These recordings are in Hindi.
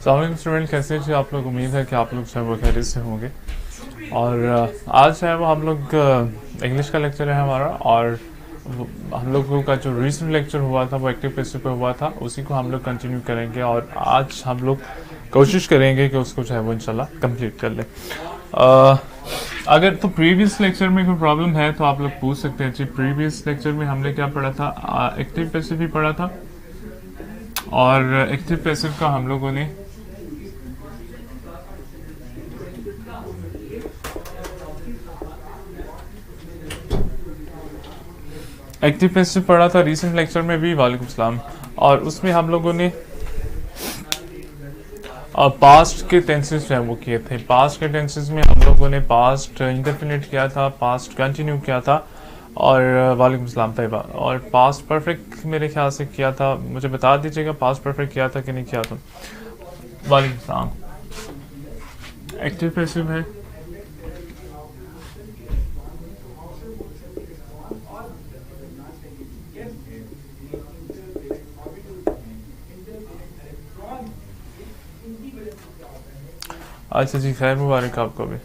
सलाम स्टूडेंट, कैसे जी आप लोग। उम्मीद है कि आप लोग जो है वो खैरियत से होंगे। और आज है वो हम लोग इंग्लिश का लेक्चर है हमारा। और हम लोगों का जो रीसेंट लेक्चर हुआ था वो एक्टिव पैसिव पे हुआ था, उसी को हम लोग कंटिन्यू करेंगे। और आज हम लोग कोशिश करेंगे कि उसको जो है वो इंशाल्लाह कंप्लीट कर लें। अगर तो प्रीवियस लेक्चर में कोई प्रॉब्लम है तो आप लोग पूछ सकते हैं जी। प्रीवियस लेक्चर में हमने क्या पढ़ा था, एक्टिव पैसिव ही पढ़ा था। और एक्टिव पैसिव का हम लोगों ने एक्टिव पैसिव पढ़ा था रीसेंट लेक्चर में भी। वालेकुम सलाम। और उसमें हम लोगों ने पास्ट के टेंसेस जो है वो किए थे। पास्ट के टेंसेस में हम लोगों ने पास्ट इंडेफिनिट किया था, पास्ट कंटिन्यू किया था। और वालेकुम सलाम तैयबा। और पास्ट परफेक्ट मेरे ख्याल से किया था, मुझे बता दीजिएगा पास्ट परफेक्ट किया था कि नहीं किया था। वालेकुम सलाम। एक्टिव पैसिव है अच्छा जी, खैर मुबारक आपको भी।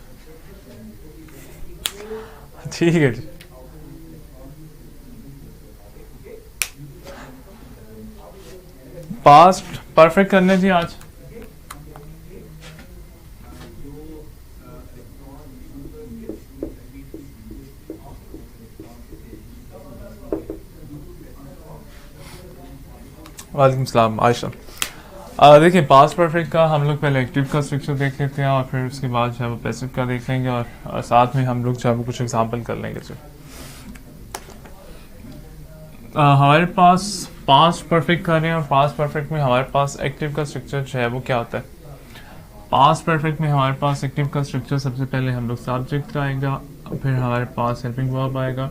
ठीक है जी। पास्ट परफेक्ट करने जी आज। वालेकुम सलाम आयशा। देखिए, पास्ट परफेक्ट का हम लोग पहले एक्टिव का स्ट्रक्चर देख लेते हैं और फिर उसके बाद जो है वो पैसिव का देख लेंगे। और साथ में हम लोग जो है वो कुछ एग्जांपल कर लेंगे जी। हमारे पास पास्ट परफेक्ट कर रहे हैं और पास्ट परफेक्ट में हमारे पास एक्टिव का स्ट्रक्चर जो है वो क्या होता है। पास्ट परफेक्ट में हमारे पास एक्टिव का स्ट्रक्चर सबसे पहले हम लोग सब्जेक्ट आएगा, फिर हमारे पास हेल्पिंग वर्ब आएगा,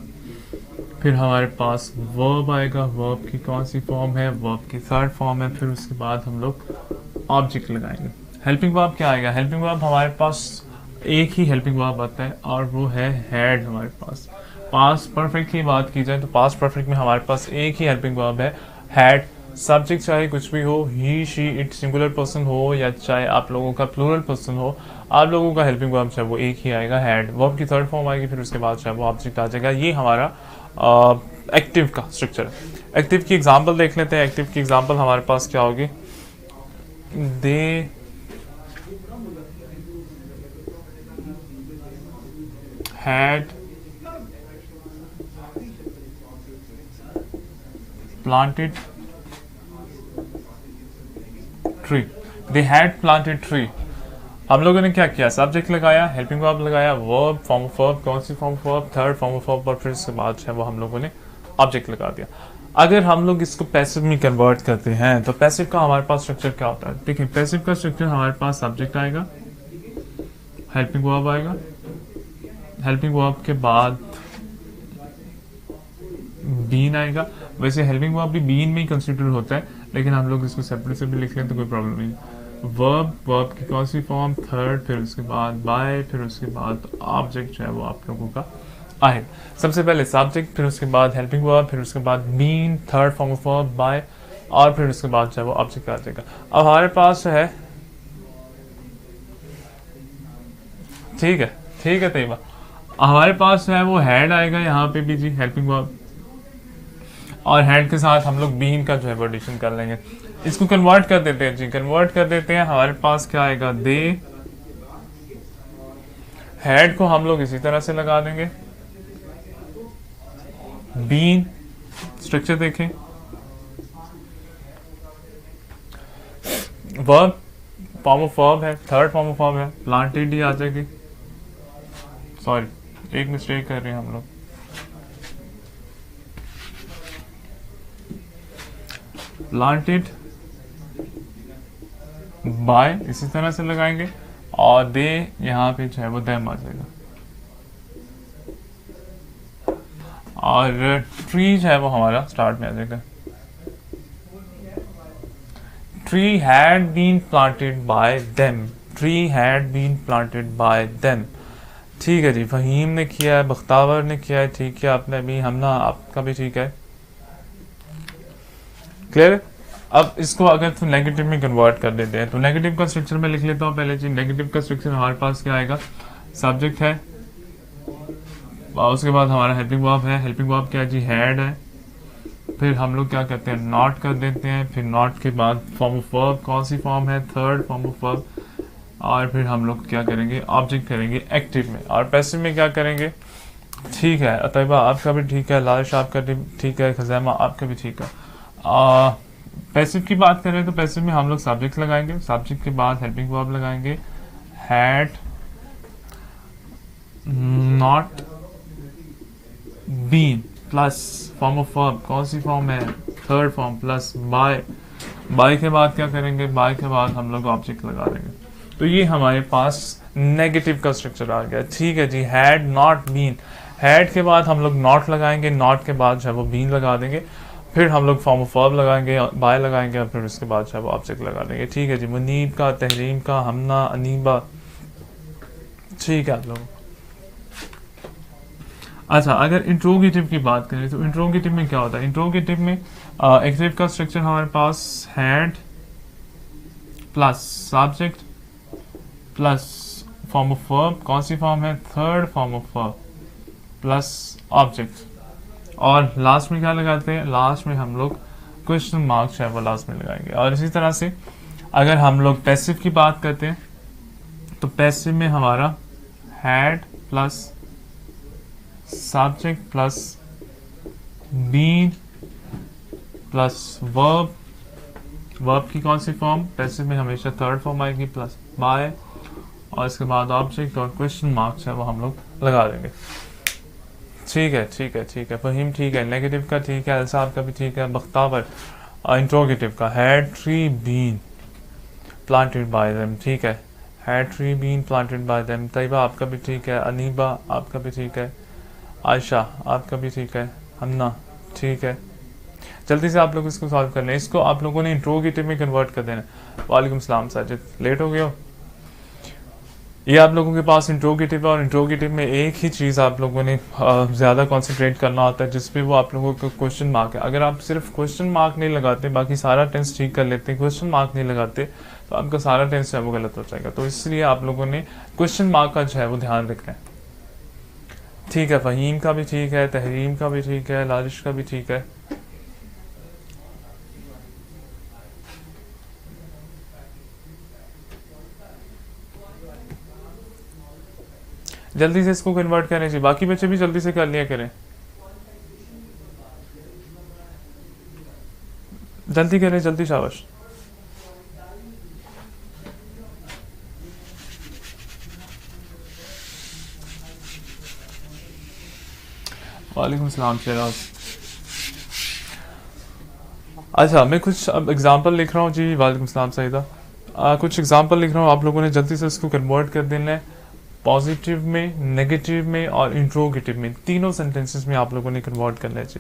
फिर हमारे पास वर्ब आएगा। वर्ब की कौन सी फॉर्म है, वर्ब की थर्ड फॉर्म है। फिर उसके बाद हम लोग ऑब्जेक्ट लगाएंगे। हेल्पिंग वर्ब क्या आएगा, हेल्पिंग वर्ब हमारे पास एक ही हेल्पिंग वर्ब आता है और वो है हैड हमारे पास। पास्ट परफेक्ट की बात की जाए तो पास्ट परफेक्ट में हमारे पास एक ही हेल्पिंग वर्ब है, हैड। सब्जेक्ट चाहे कुछ भी हो, ही शी इट सिंगुलर पर्सन हो या चाहे आप लोगों का प्लूरल पर्सन हो, आप लोगों का हेल्पिंग वर्ब है वो एक ही आएगा, हैड। वर्ब की थर्ड फॉर्म आएगी, फिर उसके बाद जो है वो ऑब्जेक्ट आ जाएगा। ये हमारा एक्टिव का स्ट्रक्चर है। एक्टिव की एग्जांपल देख लेते हैं। एक्टिव की एग्जांपल हमारे पास क्या होगी, they had planted tree. They had planted tree. हम लोगों ने क्या किया, सब्जेक्ट लगाया, हेल्पिंग वर्ब लगाया, वर्ब, फॉर्म ऑफ वर्ब, कौन सी form of verb, third form of verb, और फिर उसके बाद है वो हम लोगों ने ऑब्जेक्ट लगा दिया। अगर हम लोग इसको पैसिव में कन्वर्ट करते हैं तो पैसिव का हमारे पास स्ट्रक्चर क्या होता है। देखिए, पैसिव का स्ट्रक्चर हमारे पास सब्जेक्ट आएगा, हेल्पिंग वर्ब आएगा, हेल्पिंग वर्ब के बाद बीन आएगा। वैसे हेल्पिंग वर्ब भी बीन में ही कंसिडर होता है, लेकिन हम लोग इसको सेपरेट से भी लिख लें तो कोई प्रॉब्लम नहीं। वर्ब, वर्ब की कौन सी फॉर्म, थर्ड, फिर उसके बाद बाय, फिर उसके बाद ऑब्जेक्ट जो है वो आप लोगों का आएगा। सबसे पहले सब्जेक्ट, फिर उसके बाद हेल्पिंग वर्ब, फिर उसके बाद been, third form of verb by, और फिर उसके बाद जो है वो ऑब्जेक्ट आ जाएगा। अब हमारे पास है, ठीक है, ठीक है तैयबा, हमारे पास है वो हैड आएगा यहाँ पे भी जी, हेल्पिंग वर्ब, और हैड के साथ हम लोग बीन का जो है वो एडिशन कर लेंगे। इसको कन्वर्ट कर देते हैं जी, कन्वर्ट कर देते हैं। हमारे पास क्या आएगा, दे हैड को हम लोग इसी तरह से लगा देंगे। बीन स्ट्रक्चर देखें, वर्ब फॉर्म ऑफ वर्ब है, थर्ड फॉर्म ऑफ वर्ब है, प्लांटेड ही आ जाएगी। सॉरी, एक मिस्टेक कर रहे हैं हम लोग, प्लांटेड बाय इसी तरह से लगाएंगे, और दे यहाँ पे जो है वो दैम आ जाएगा। और ट्री जो है वो हमारा स्टार्ट में आ जाएगा। Tree had been planted by them, tree had been planted by them. ठीक है जी, फहीम ने किया है, बख्तावर ने किया है, ठीक है, आपने भी, हमना आपका भी ठीक है, क्लियर है। अब इसको अगर तो नेगेटिव में कन्वर्ट कर देते हैं, तो नेगेटिव का स्ट्रक्चर में लिख लेता हूँ पहले जी। नेगेटिव का स्ट्रक्चर हमारे पास क्या आएगा, सब्जेक्ट है, और उसके बाद हमारा हेल्पिंग वर्ब है। हेल्पिंग वर्ब क्या है जी, हैड है। फिर हम लोग क्या करते हैं, नॉट कर देते हैं। फिर नॉट के बाद फॉर्म ऑफ वर्ब कौन सी फॉर्म है, थर्ड फॉर्म ऑफ वर्ब। और फिर हम लोग क्या करेंगे, ऑब्जेक्ट करेंगे एक्टिव में। और पैसिव में क्या करेंगे, ठीक है अतैबा आपका भी ठीक है, लारिश आपका भी ठीक है, खजैमा आपका भी ठीक है। पैसिव की बात करें तो पैसिव में हम लोग सब्जेक्ट लगाएंगे, सब्जेक्ट के बाद हेल्पिंग वर्ब लगाएंगे, had not been plus form of verb कौन सी फॉर्म है, third form, plus by. By के बाद क्या करेंगे, बाय के बाद हम लोग ऑब्जेक्ट लगा देंगे। तो ये हमारे पास नेगेटिव का स्ट्रक्चर आ गया, ठीक है जी। हैड नॉट बीन, हैड के बाद हम लोग नॉट लगाएंगे, नॉट के बाद जो है वो बीन लगा देंगे। फिर हम लोग फॉर्म ऑफ वर्ब लगाएंगे, बाय लगाएंगे, और फिर उसके बाद जो है वो ऑब्जेक्ट लगा देंगे, ठीक है जी। मुनीब का, तहरीम का, हमना, अनीबा, ठीक है आप लोगों। अच्छा, अगर इंट्रोगेटिव की बात करें तो इंट्रोगेटिव में क्या होता है, इंट्रोगेटिव में एक्टिव का स्ट्रक्चर हमारे पास had plus subject plus form of verb कौन सी फॉर्म है, third form of verb, plus object. और लास्ट में क्या लगाते हैं, लास्ट में हम लोग क्वेश्चन मार्क्स है वो लास्ट में लगाएंगे। और इसी तरह से अगर हम लोग पैसिव की बात करते हैं तो पैसिव में हमारा had plus subject plus been plus verb, verb की कौन सी फॉर्म, पैसिव में हमेशा थर्ड फॉर्म आएगी, प्लस बाय, और इसके बाद ऑब्जेक्ट और क्वेश्चन मार्क्स है वो हम लोग लगा देंगे, ठीक है ठीक है ठीक है। फहीम ठीक है, नेगेटिव का ठीक है, अलसाब का भी ठीक है, बख्तावर। इंट्रोगेटिव का had tree been planted by them, ठीक है, had tree been planted by them. Tayyaba आपका भी ठीक है, अनीबा आपका भी ठीक है, आयशा आपका भी ठीक है, हन्ना ठीक है। जल्दी से आप लोग इसको सॉल्व कर लें, इसको आप लोगों ने इंट्रोगेटिव में कन्वर्ट कर देना। वालेकुम सलाम साजिद, लेट हो गए हो। ये आप लोगों के पास इंट्रोगेटिव है, और इंट्रोगेटिव में एक ही चीज़ आप लोगों ने ज़्यादा कंसंट्रेट करना होता है, जिसपे वो आप लोगों का क्वेश्चन मार्क है। अगर आप सिर्फ क्वेश्चन मार्क नहीं लगाते, बाकी सारा टेंस ठीक कर लेते, क्वेश्चन मार्क नहीं लगाते, तो आपका सारा टेंस जो है वो गलत हो जाएगा। तो इसलिए आप लोगों ने क्वेश्चन मार्क का जो है वो ध्यान रखना है, ठीक है। फ़हीम का भी ठीक है, तहरीम का भी ठीक है, लारिश का भी ठीक है। जल्दी से इसको कन्वर्ट करें जी, बाकी बच्चे भी जल्दी से कर लिया करें, जल्दी करें, जल्दी, शाबाश। वालेकुम सलाम शेराज। अच्छा, मैं कुछ अब एग्जांपल लिख रहा हूँ जी। वालेकुम सलाम सईदा। कुछ एग्जांपल लिख रहा हूँ, आप लोगों ने जल्दी से इसको कन्वर्ट कर देना है। पॉजिटिव में, नेगेटिव में और इंट्रोगेटिव में, तीनों सेंटेंसेस में आप लोगों ने कन्वर्ट करना है जी।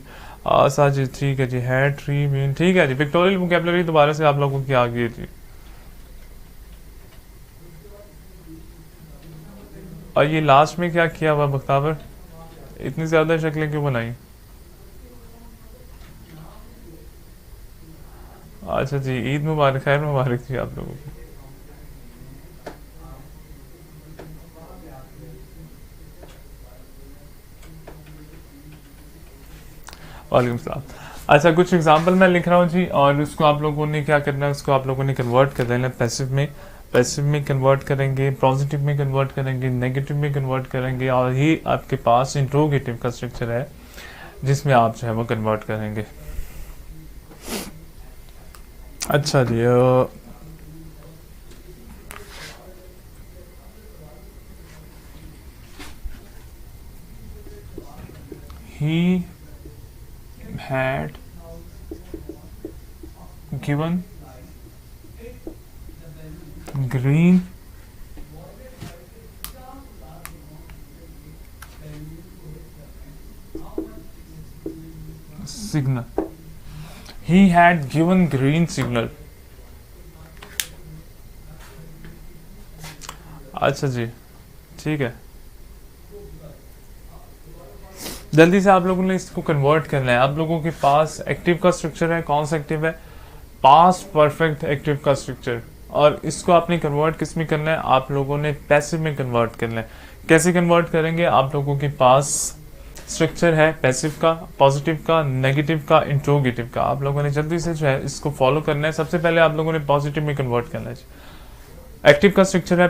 साजिद ठीक है जी, हैड ट्री बीन ठीक है जी। पिक्टोरियल वोकैबुलरी दोबारा से आप लोगों की आ गई है जी। और ये लास्ट में क्या किया हुआ बख्तावर, इतनी ज्यादा शक्लें क्यों बनाई। अच्छा जी, ईद मुबारक, खैर मुबारक जी आप लोगों को। वालेकुम सलाम। अच्छा, कुछ एग्जांपल मैं लिख रहा हूँ जी, और उसको आप लोगों ने क्या करना है, उसको आप लोगों ने कन्वर्ट कर देना है पैसिव में। पैसिव में कन्वर्ट करेंगे, पॉजिटिव में कन्वर्ट करेंगे, नेगेटिव में कन्वर्ट करेंगे, और ये आपके पास इंट्रोगेटिव का स्ट्रक्चर है जिसमें आप जो है वो कन्वर्ट करेंगे। अच्छा जी, he had given green signal. He had given green signal. अच्छा जी, ठीक है। जल्दी से आप लोगों ने इसको कन्वर्ट करना है। आप लोगों के पास एक्टिव का स्ट्रक्चर है, कौन सा एक्टिव है, पास्ट परफेक्ट एक्टिव का स्ट्रक्चर, और इसको आपने कन्वर्ट किस में करना है, आप लोगों ने पैसिव में कन्वर्ट करना है। कैसे कन्वर्ट करेंगे, आप लोगों के पास स्ट्रक्चर है पैसिव का, पॉजिटिव का, नेगेटिव का, इंट्रोगेटिव का। आप लोगों ने जल्दी से जो है इसको फॉलो करना है। सबसे पहले आप लोगों ने पॉजिटिव में कन्वर्ट करना है। एक्टिव का स्ट्रक्चर है,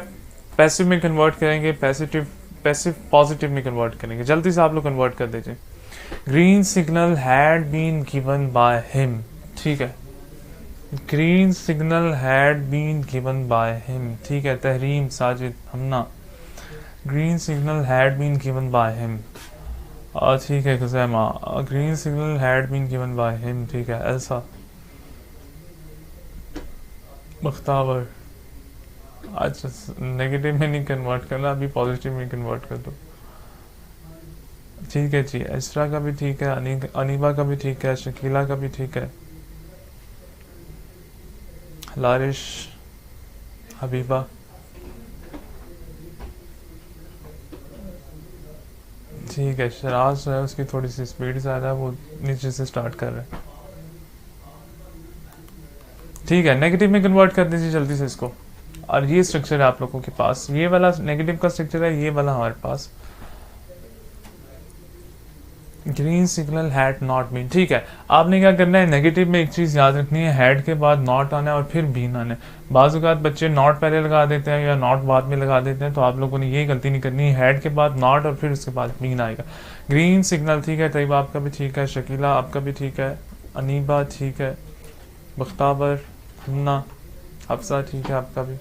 पैसिव में कन्वर्ट करेंगे, पैसिव पॉजिटिव में कन्वर्ट करेंगे। जल्दी से आप लोग कन्वर्ट कर दीजिए। Green signal had been given by him, ठीक है, green signal had been given by him, ठीक है। Tahreem, Sajid, Hamna, green signal had been given by him, ठीक है। Khuzaima, green signal had been given by him, ठीक है। एल्सा, मुख्ताबर, अच्छा नेगेटिव में नहीं कन्वर्ट करना, अभी पॉजिटिव में कन्वर्ट कर दो, ठीक है जी। इसरा का भी ठीक है, अनीबा का भी ठीक है, शकीला का भी ठीक है, लारिश, हबीबा, ठीक है। शराज है, उसकी थोड़ी सी स्पीड ज़्यादा है, वो नीचे से स्टार्ट कर रहे हैं, ठीक है। नेगेटिव में कन्वर्ट कर दीजिए जल्दी से इसको। और ये स्ट्रक्चर है आप लोगों के पास, ये वाला नेगेटिव का स्ट्रक्चर है, ये वाला हमारे पास green signal had not been, ठीक है। आपने क्या करना है, नेगेटिव में एक चीज़ याद रखनी है, हैड के बाद नॉट आना है और फिर बीन आना है। बाज़ औक़ात बच्चे नॉट पहले लगा देते हैं या नॉट बाद में लगा देते हैं, तो आप लोगों ने ये गलती नहीं करनी है, हैड के बाद नॉट और फिर उसके बाद बीन आएगा। ग्रीन सिग्नल, ठीक है। तैयबा आपका भी ठीक है, शकीला आपका भी ठीक है, अनीबा ठीक है, मुख्ताबर, हन्ना, हफ्सा ठीक है आपका भी,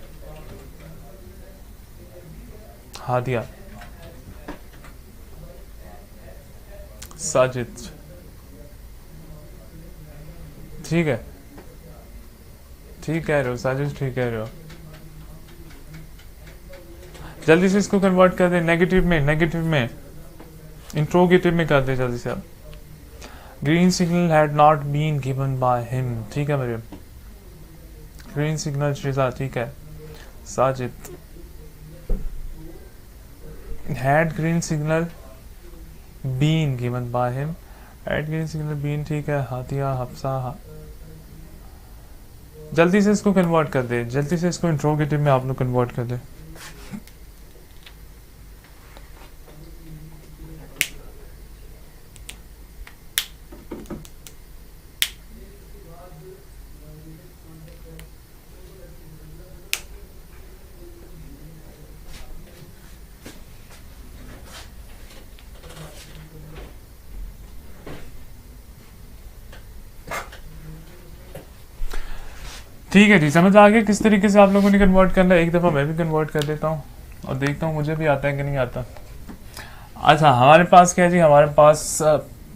हादिया, साजिद, ठीक है, ठीक कह रहे हो साजिद, ठीक कह रहे हो। जल्दी से इसको कन्वर्ट कर दे नेगेटिव में इंट्रोगेटिव में कर दे जल्दी से आप। Green signal had not been given by him, ठीक है मेरे। ग्रीन सिग्नल शिजा, ठीक है। Sajid, had green signal been given by him, had green signal been, ठीक है। हातिया, हफ्सा, जल्दी से इसको कन्वर्ट कर दे, जल्दी से इसको इंट्रोगेटिव में आप लोग कन्वर्ट कर दे। ठीक है जी, समझ आ गया किस तरीके से आप लोगों ने कन्वर्ट करना है। एक दफ़ा मैं भी कन्वर्ट कर देता हूँ और देखता हूँ मुझे भी आता है कि नहीं आता। अच्छा, हमारे पास क्या है जी, हमारे पास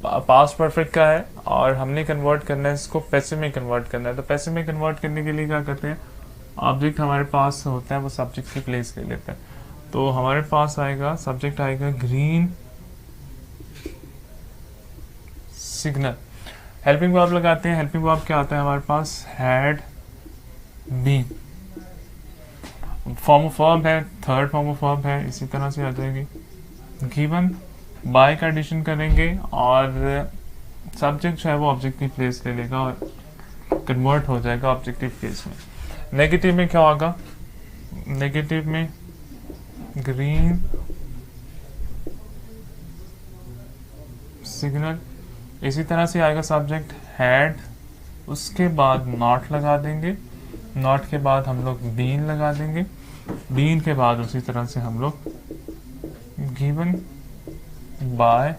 पास्ट परफेक्ट का है और हमने कन्वर्ट करना है इसको पैसिव में कन्वर्ट करना है। तो पैसिव में कन्वर्ट करने के लिए क्या करते हैं, ऑब्जेक्ट हमारे पास होता है वो सब्जेक्ट की प्लेस ले लेते हैं। तो हमारे पास आएगा, सब्जेक्ट आएगा ग्रीन सिग्नल। हेल्पिंग वर्ब लगाते हैं। हेल्पिंग वर्ब क्या आता है हमारे पास, had been. Form of verb है, थर्ड फॉर्म ऑफ वर्ब है, इसी तरह से आ जाएगी। गिवन बाय का एडिशन करेंगे और सब्जेक्ट जो है वो ऑब्जेक्ट की प्लेस ले लेगा और कन्वर्ट हो जाएगा ऑब्जेक्टिव केस में। नेगेटिव में क्या होगा, नेगेटिव में ग्रीन सिग्नल, इसी तरह से आएगा सब्जेक्ट हैड, उसके बाद नॉट लगा देंगे, नॉट के बाद हम लोग बीन लगा देंगे, बीन के बाद उसी तरह से हम लोग गिवन बाय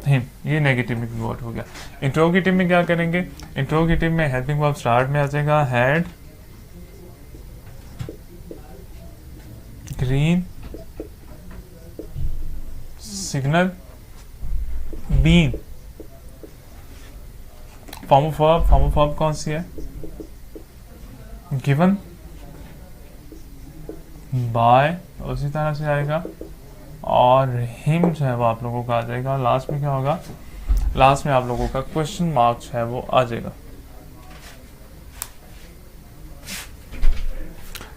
हिम। ये नेगेटिव में कन्वर्ट हो गया। इंट्रोगेटिव में क्या करेंगे, इंट्रोगेटिव में हेल्पिंग वर्ब स्टार्ट में आ जाएगा, had green signal been. Form of verb कौन सी है, गिवन बाय, उसी तरह से आएगा और हिम जो है वो आप लोगों का आ जाएगा। लास्ट में क्या होगा, लास्ट में आप लोगों का क्वेश्चन मार्क जो है वो आ जाएगा।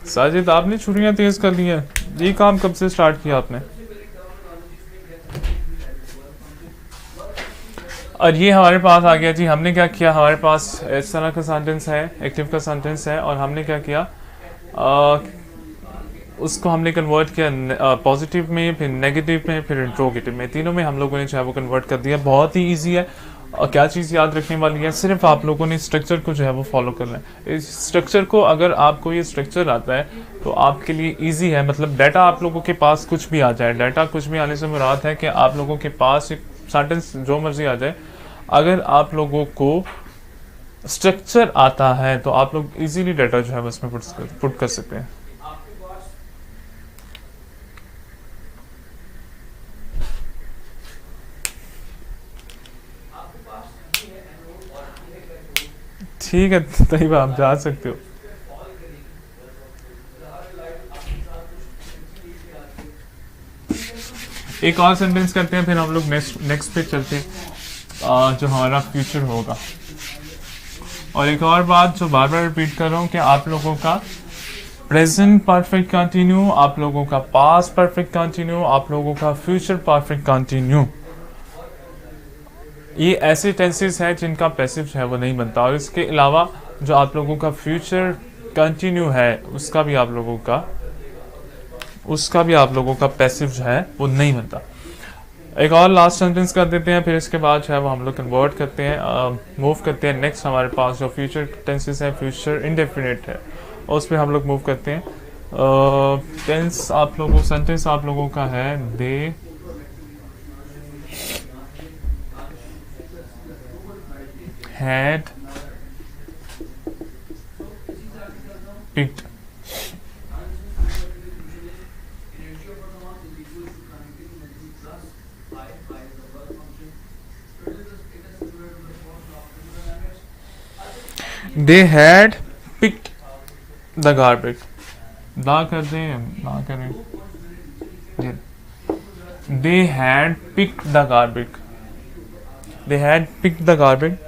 साजिद, आपने छुट्टियां तेज कर ली हैं, ये काम कब से स्टार्ट किया आपने? और ये हमारे पास आ गया जी। हमने क्या किया, हमारे पास इस तरह का सेंटेंस है, एक्टिव का सेंटेंस है, और हमने क्या किया, उसको हमने कन्वर्ट किया पॉजिटिव में, फिर नेगेटिव में, फिर इंट्रोगेटिव में। तीनों में हम लोगों ने जो है वो कन्वर्ट कर दिया। बहुत ही ईजी है। और क्या चीज़ याद रखने वाली है, सिर्फ आप लोगों ने स्ट्रक्चर को जो है वो फॉलो करना है। इस स्ट्रक्चर को, अगर आपको ये स्ट्रक्चर आता है तो आपके लिए ईजी है। मतलब डाटा आप लोगों के पास कुछ भी आ जाए, डाटा कुछ भी आने से मुराद है कि आप लोगों के पास एक सेंटेंस जो मर्जी आ जाए, अगर आप लोगों को स्ट्रक्चर आता है तो आप लोग इजीली डाटा जो है उसमें पुट कर सकते हैं। ठीक है तैयबा, आप जा सकते हो। एक और सेंटेंस करते हैं, फिर हम लोग नेक्स्ट पे चलते हैं, जो हमारा फ्यूचर होगा। और एक और बात जो बार बार रिपीट कर रहा हूँ कि आप लोगों का प्रेजेंट परफेक्ट कंटिन्यू, आप लोगों का पास्ट परफेक्ट कंटिन्यू, आप लोगों का फ्यूचर परफेक्ट कंटिन्यू, ये ऐसे टेंसेस हैं जिनका पैसिव है वो नहीं बनता। और इसके अलावा जो आप लोगों का फ्यूचर कंटिन्यू है उसका भी आप लोगों का पैसिव जो है वो नहीं बनता। एक और लास्ट सेंटेंस कर देते हैं, फिर इसके बाद जो है वो हम लोग कन्वर्ट करते हैं, मूव करते हैं। नेक्स्ट हमारे पास जो फ्यूचर टेंसेस है, फ्यूचर इंडेफिनिट है, और उस पर हम लोग मूव करते हैं। सेंटेंस आप लोगों का है, दे had picked they had picked the garbage। ना कर दें, ना करें। they had picked the garbage, they had picked the garbage।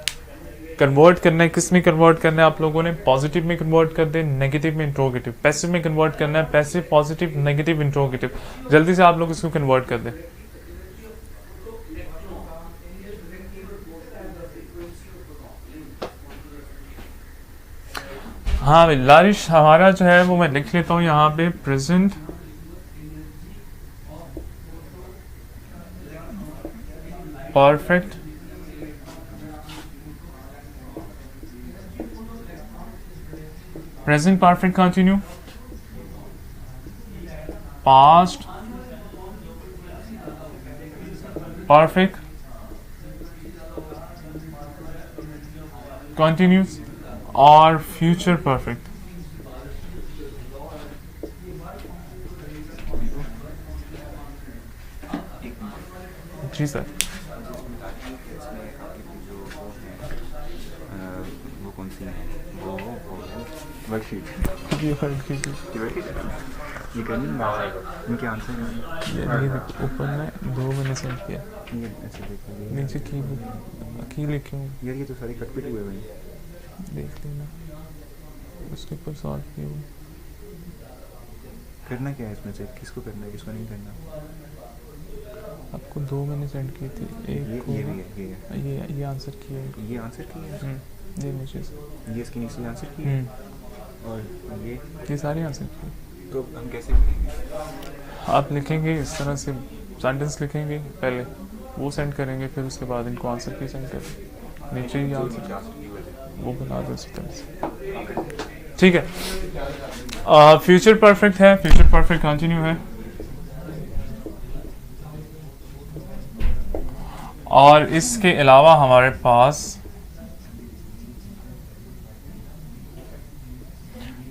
Convert करना है, किस में कन्वर्ट करना है आप लोगों ने, पॉजिटिव में कन्वर्ट कर दे, नेगेटिव में इंट्रोगेटिव। पैसिव में कन्वर्ट करना है, पैसिव, पॉजिटिव, नेगेटिव, इंट्रोगेटिव। जल्दी से आप लोग इसको कन्वर्ट कर दें। हाँ भाई लारिश, हमारा जो है वो मैं लिख लेता हूँ यहाँ पे, present perfect present perfect continue, past perfect continuous, और future perfect। जी सर। वो कौन सी है, वो वर्कशीट, ये वर्कशीट ये करनी है, इनके आंसर ये ऊपर में 2 मैंने सेंड किया, ये ऐसे देखिए, नीचे की लिखे हूँ यार ये तो सारे कटपिट हुए भाई, देख लेना, उसके ऊपर सॉल्व किया हुआ। करना क्या है इसमें से, किसको करना है किसको नहीं करना। आपको 2 मैंने सेंड की थी, एक ये भी है, ये आंसर किया है, ये आंसर किया है, ये नीचे से, ये इसके नीचे से आंसर किया है, और ये सारे आंसर किए। तो हम कैसे करेंगे, आप लिखेंगे इस तरह से, सेंटेंस लिखेंगे पहले, वो सेंड करेंगे, फिर उसके बाद इनको आंसर की सेंड करेंगे, नीचे ही आंसर वो बना दो इस तरह से। ठीक है, फ्यूचर परफेक्ट है, फ्यूचर परफेक्ट कंटिन्यू है, और इसके अलावा हमारे पास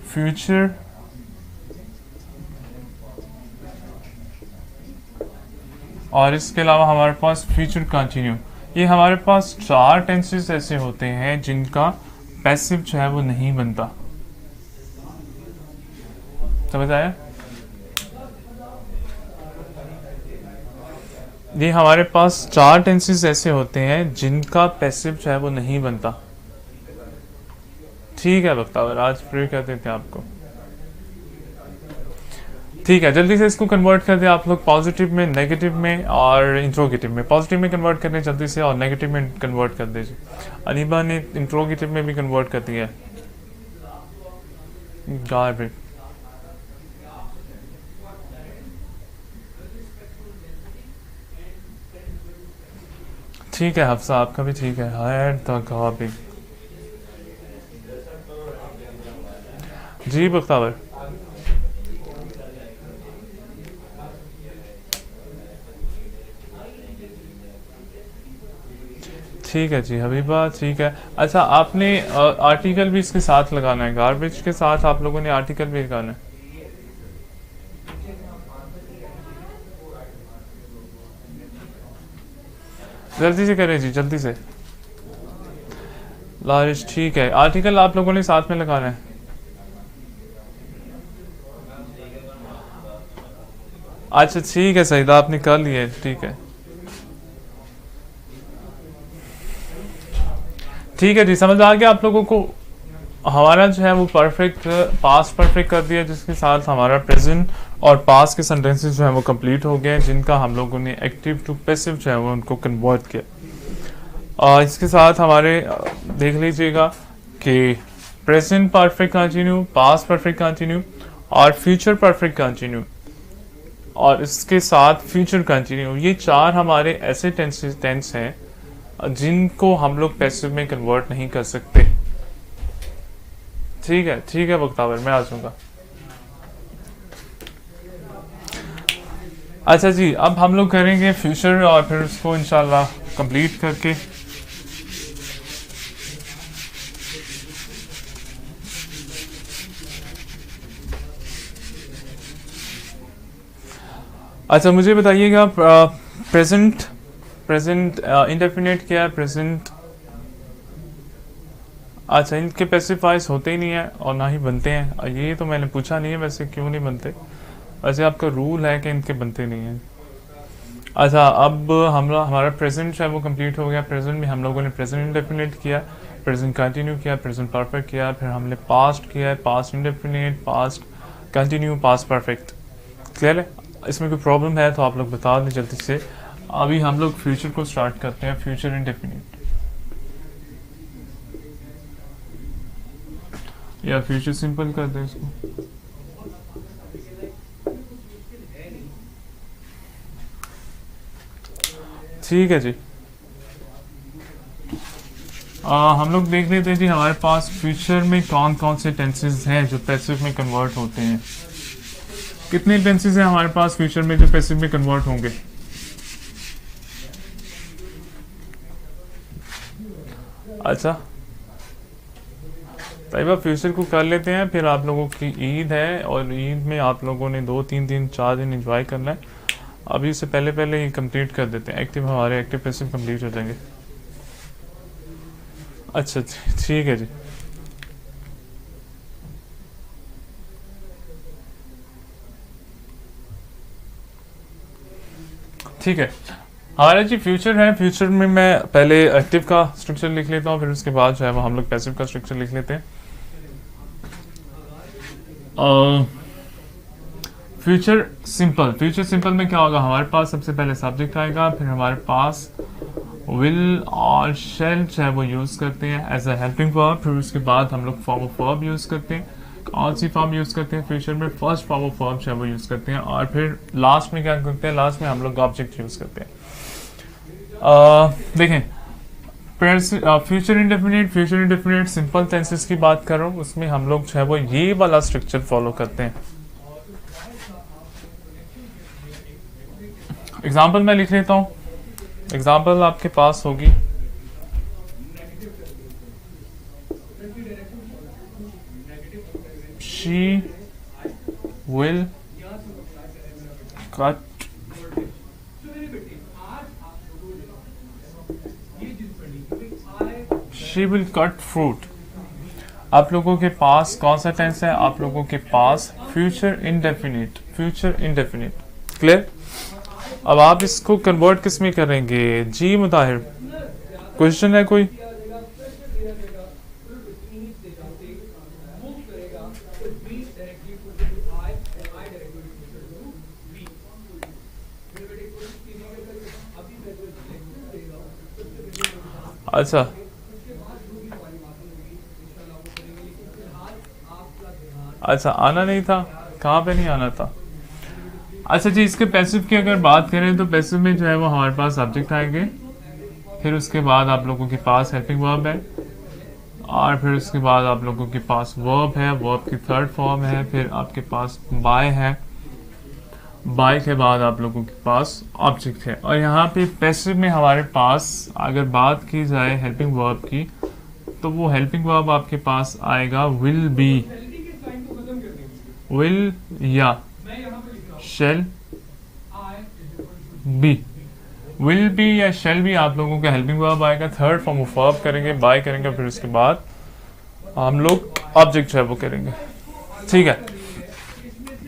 फ्यूचर और इसके अलावा हमारे पास फ्यूचर कंटिन्यू। ये हमारे पास 4 टेंसेस ऐसे होते हैं जिनका पैसिव जो है वो नहीं बनता। समझ आया? ये हमारे पास 4 टेंसेस ऐसे होते हैं जिनका पैसिव जो है वो नहीं बनता। ठीक है बख्तावर, आज फ्री कर देते हैं आपको। ठीक है, जल्दी से इसको कन्वर्ट कर दे आप लोग पॉजिटिव में, नेगेटिव में और इंट्रोगेटिव में। पॉजिटिव में कन्वर्ट कर दें जल्दी से और नेगेटिव में कन्वर्ट कर दीजिए। अनीबा ने इंट्रोगेटिव में भी कन्वर्ट कर दिया है। गार्बेज। ठीक है हफ्सा, आपका भी ठीक है। Hire the garbage. जी बख्तावर। ठीक है जी हबीबा, ठीक है। अच्छा, आपने आर्टिकल भी इसके साथ लगाना है, गार्बेज के साथ आप लोगों ने आर्टिकल भी लगाना है। जल्दी से करें जी, जल्दी से। लारिश, ठीक है, आर्टिकल आप लोगों ने साथ में लगाना है। अच्छा ठीक है सईदा, आपने कर लिया है, ठीक है। ठीक है जी, समझ आ गया आप लोगों को। हमारा जो है वो परफेक्ट पास्ट परफेक्ट कर दिया, जिसके साथ हमारा प्रेजेंट और पास्ट के सेंटेंसेस जो है वो कंप्लीट हो गए, जिनका हम लोगों ने एक्टिव टू पैसिव जो है वो उनको कन्वर्ट किया। और इसके साथ हमारे देख लीजिएगा कि present perfect continue, past perfect continue और फ्यूचर परफेक्ट कंटिन्यू, और इसके साथ फ्यूचर कंटिन्यू, ये चार हमारे ऐसे टेंस हैं जिनको हम लोग पैसिव में कन्वर्ट नहीं कर सकते। ठीक है बख्तावर, मैं आ जाऊंगा। अच्छा जी, अब हम लोग करेंगे फ्यूचर और फिर उसको इंशाल्लाह कंप्लीट करके अच्छा मुझे बताइएगा प्रेजेंट इंडेफिनिट क्या है? प्रेजेंट, अच्छा इनके पैसिफाइज होते ही नहीं है और ना ही बनते हैं। ये तो मैंने पूछा नहीं है वैसे, क्यों नहीं बनते। वैसे आपका रूल है कि इनके बनते नहीं हैं। अच्छा, अब हमारा प्रेजेंट है वो कंप्लीट हो गया। प्रेजेंट में हम लोगों ने प्रेजेंट इंडेफिनिट किया, प्रेजेंट कंटिन्यू किया, प्रेजेंट परफेक्ट किया, फिर हमने पास्ट किया है, past indefinite, past continue, past perfect. Clear है? इसमें कोई प्रॉब्लम है तो आप लोग बता दें जल्दी से। अभी हम लोग फ्यूचर को स्टार्ट करते हैं, फ्यूचर इंडेफिनिट या फ्यूचर सिंपल कर दें इसको। ठीक है जी, हम लोग देख लेते हैं जी हमारे पास फ्यूचर में कौन कौन से टेंसेस हैं जो पैसिव में कन्वर्ट होते हैं। कितने टेंसेस हैं हमारे पास फ्यूचर में जो पैसिव में कन्वर्ट होंगे? अच्छा तैयबा, फ्यूचर को कर लेते हैं, फिर आप लोगों की ईद है और ईद में आप लोगों ने 2-3 दिन 4 दिन एंजॉय करना है। अभी उससे पहले ही कंप्लीट कर देते हैं, एक्टिव हमारे एक्टिव पैसिव कंप्लीट हो जाएंगे। अच्छा ठीक है जी, ठीक है। हमारा जी फ्यूचर है, फ्यूचर में मैं पहले एक्टिव का स्ट्रक्चर लिख लेता हूँ, फिर उसके बाद जो है वो हम लोग पैसिव का स्ट्रक्चर लिख लेते हैं। फ्यूचर सिंपल में क्या होगा? हमारे पास सबसे पहले सब्जेक्ट आएगा, फिर हमारे पास विल और शेल जो है वो यूज़ करते हैं एज अ हेल्पिंग वर्ब, फिर उसके बाद हम लोग फॉर्म ऑफ वर्ब यूज़ करते हैं। कौन सी फॉर्म यूज़ करते हैं फ्यूचर में? फर्स्ट फॉर्म ऑफ वर्ब जो है वो यूज़ करते हैं, और फिर लास्ट में क्या करते हैं? लास्ट में हम लोग ऑब्जेक्ट यूज़ करते हैं। देखें, फ्यूचर इंडेफिनिट सिंपल टेंसेस की बात कर रहा हूँ, उसमें हम लोग जो है वो ये वाला स्ट्रक्चर फॉलो करते हैं। एग्जाम्पल मैं लिख लेता हूँ, एग्जाम्पल आपके पास होगी। She will cut she will cut fruit. आप लोगों के पास कौन सा टेंस है? आप लोगों के पास फ्यूचर इंडेफिनिट। क्लियर? अब आप इसको कन्वर्ट किस में करेंगे? जी मुताहिर, क्वेश्चन है कोई? अच्छा अच्छा, आना नहीं था, कहाँ पे नहीं आना था? अच्छा जी, इसके पैसिव की अगर बात करें तो पैसिव में जो है वो हमारे पास सब्जेक्ट आएंगे, फिर उसके बाद आप लोगों के पास हेल्पिंग वर्ब है, और फिर उसके बाद आप लोगों के पास वर्ब है, वर्ब की थर्ड फॉर्म है, फिर आपके पास बाय है, बाय के बाद आप लोगों के पास ऑब्जेक्ट है। और यहाँ पे पैसिव में हमारे पास अगर बात की जाए हेल्पिंग वर्ब की, तो वो हेल्पिंग वर्ब आपके पास आएगा विल बी, विल या शेल बी। विल बी या शेल बी आप लोगों का हेल्पिंग वर्ब आएगा, थर्ड फॉर्म ऑफ वर्ब करेंगे, बाय करेंगे, फिर उसके बाद हम लोग ऑब्जेक्ट है वो करेंगे। ठीक है,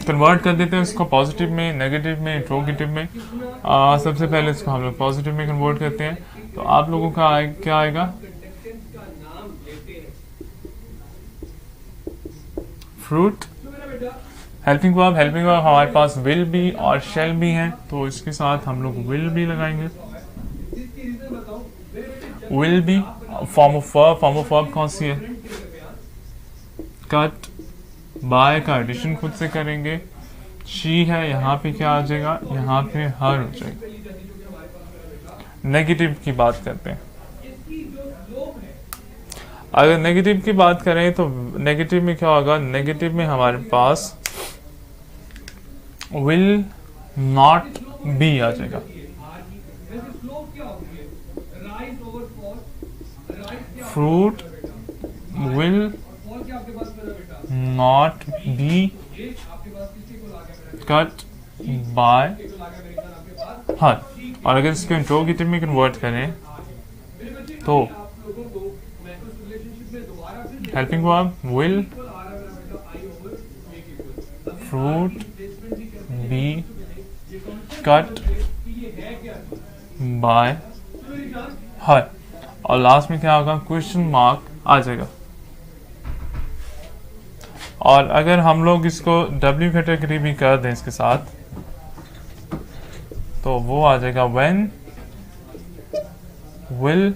कन्वर्ट कर देते हैं इसको पॉजिटिव में, नेगेटिव में, इंट्रोगेटिव में। सबसे पहले इसको हम लोग पॉजिटिव में कन्वर्ट करते हैं, तो आप लोगों का क्या आएगा? फ्रूट। हेल्पिंग वर्ब हमारे पास विल बी और शेल बी है, तो इसके साथ हम लोग विल बी लगाएंगे। Will be form of verb कौन सी है? कट। बाय का एडिशन खुद से करेंगे, शी है, यहाँ पे क्या आ जाएगा? यहाँ पे हर हो जाएगा। नेगेटिव की बात करते हैं, अगर नेगेटिव की बात करें तो नेगेटिव में क्या होगा? नेगेटिव में हमारे पास विल नॉट बी आ जाएगा। Fruit will not be cut by her. और अगर इसको इंट्रोगेटिव में कन्वर्ट करें तो helping verb will fruit be cut by her, और लास्ट में क्या होगा? क्वेश्चन मार्क आ जाएगा। और अगर हम लोग इसको W कैटेगरी भी कर दें इसके साथ, तो वो आ जाएगा when will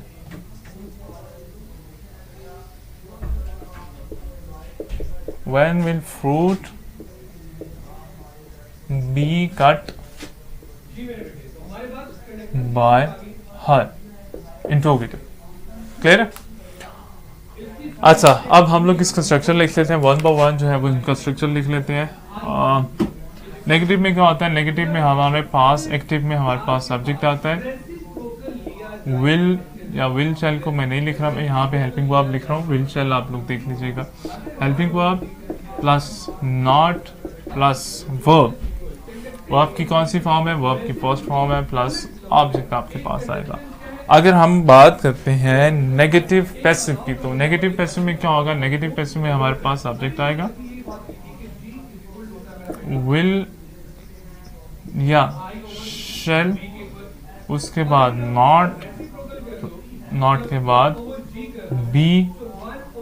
fruit be cut by her, interrogative. Clear है? अच्छा, अब हम लोग इसका स्ट्रक्चर लिख लेते हैं, वन बाय वन जो है वो इनका स्ट्रक्चर लिख लेते हैं। नेगेटिव में क्या होता है? नेगेटिव में हमारे पास एक्टिव में हमारे पास सब्जेक्ट आता है। विल या विल शेल को मैं नहीं लिख रहा, मैं यहाँ पे हेल्पिंग वर्ब लिख रहा हूँ। विल शेल आप लोग देख लीजिएगा, helping verb plus not plus verb. Verb की कौन सी फॉर्म है? वर्ब की फर्स्ट फॉर्म है, प्लस ऑब्जेक्ट आपके पास आएगा। अगर हम बात करते हैं नेगेटिव पैसिव की, तो नेगेटिव पैसिव में क्या होगा? नेगेटिव पैसिव में हमारे पास सब्जेक्ट आएगा विल या शेल, उसके बाद नॉट के बाद बी,